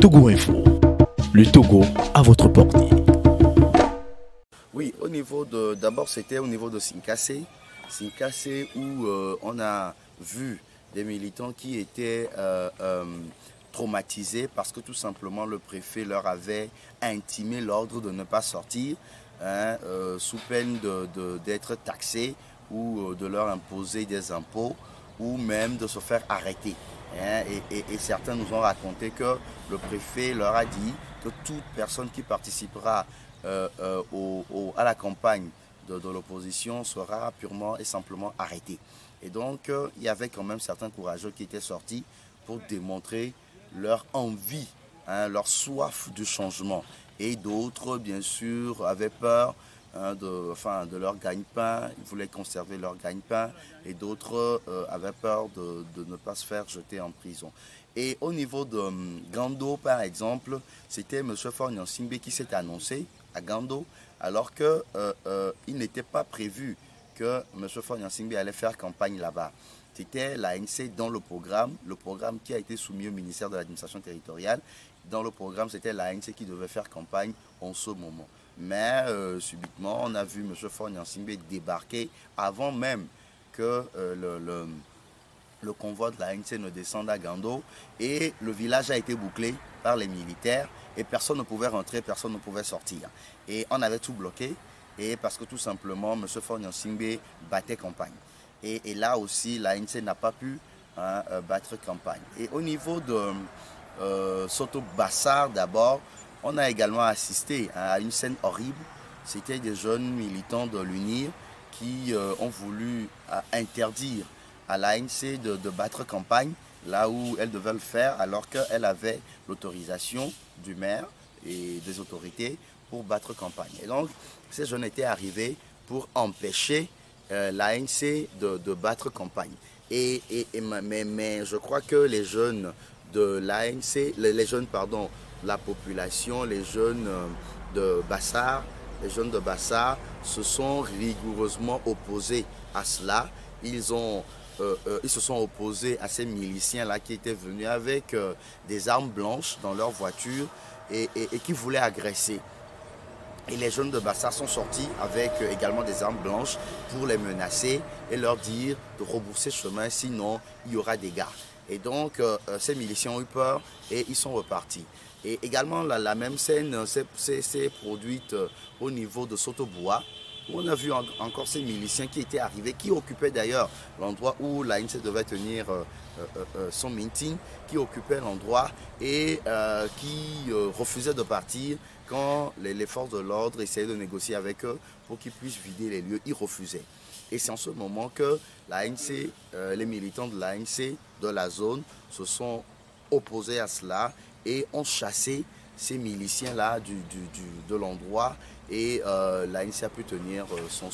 Togo Info, le Togo à votre portée. Oui, au niveau de, d'abord c'était au niveau de Sinkassé où on a vu des militants qui étaient traumatisés parce que tout simplement le préfet leur avait intimé l'ordre de ne pas sortir sous peine d'être taxés ou de leur imposer des impôts ou même de se faire arrêter. Et certains nous ont raconté que le préfet leur a dit que toute personne qui participera à la campagne de l'opposition sera purement et simplement arrêtée. Et donc, il y avait quand même certains courageux qui étaient sortis pour démontrer leur envie, leur soif du changement. Et d'autres, bien sûr, avaient peur de leur gagne-pain, ils voulaient conserver leur gagne-pain, et d'autres avaient peur de ne pas se faire jeter en prison. Et au niveau de Gando, par exemple, c'était M. Faure Gnassingbé qui s'est annoncé à Gando, alors qu'il n'était pas prévu que M. Faure Gnassingbé allait faire campagne là-bas. C'était l'ANC dans le programme qui a été soumis au ministère de l'administration territoriale. Dans le programme, c'était l'ANC qui devait faire campagne en ce moment. Mais subitement, on a vu M. Faure Gnassingbé débarquer avant même que le convoi de l'ANC ne descende à Gando. Et le village a été bouclé par les militaires et personne ne pouvait rentrer, personne ne pouvait sortir. Et on avait tout bloqué et parce que tout simplement, M. Faure Gnassingbé battait campagne. Et là aussi, l'ANC n'a pas pu battre campagne. Et au niveau de Soto Bassar d'abord, on a également assisté à une scène horrible. C'était des jeunes militants de l'UNIR qui ont voulu interdire à l'ANC de battre campagne là où elle devait le faire alors qu'elle avait l'autorisation du maire et des autorités pour battre campagne. Et donc, ces jeunes étaient arrivés pour empêcher l'ANC de battre campagne. Mais je crois que les jeunes de l'ANC, la population, les jeunes de Bassar, se sont rigoureusement opposés à cela. Ils se sont opposés à ces miliciens-là qui étaient venus avec des armes blanches dans leur voiture et qui voulaient agresser. Et les jeunes de Bassar sont sortis avec également des armes blanches pour les menacer et leur dire de rebourser chemin, sinon il y aura des dégâts. Et donc ces miliciens ont eu peur et ils sont repartis. Et également la même scène s'est produite au niveau de Sotoboua, où on a vu encore ces miliciens qui étaient arrivés, qui occupaient d'ailleurs l'endroit où l'ANC devait tenir son meeting, qui occupaient l'endroit et qui refusaient de partir quand les forces de l'ordre essayaient de négocier avec eux pour qu'ils puissent vider les lieux. Ils refusaient. Et c'est en ce moment que l'ANC, les militants de l'ANC de la zone se sont opposés à cela et ont chassé ces miliciens-là de l'endroit et l'ANC a pu tenir son...